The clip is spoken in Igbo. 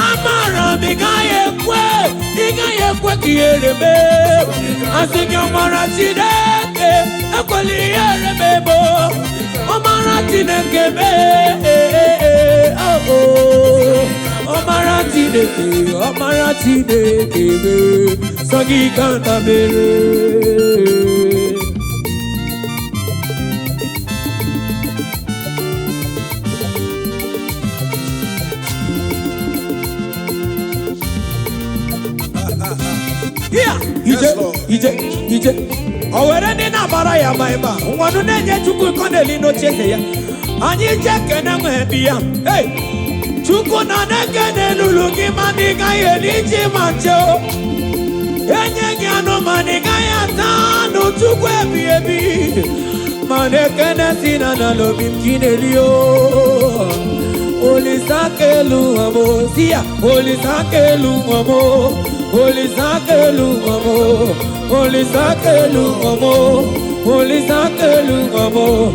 Amara igayekwe kiyerebe asinyo mara tineke ekweli yerebe omara tineke be omara tineke be sogi kanta bere. Ije. Owere ni na bara ya maiba. Nwanu nenye chuku koneli no chese ya. Anyi cheke na mwebi ya. Hey! Chuku na neke nelulugi maniga yeliji mancho. Enye gyano maniga ya tano chuku ebi. Maneke nesina na lobi mkinelio. Olisakelu amo. Siya. Olisakelu amo. Olisakelu amo. Olisakelu amo. Olisakelu amo.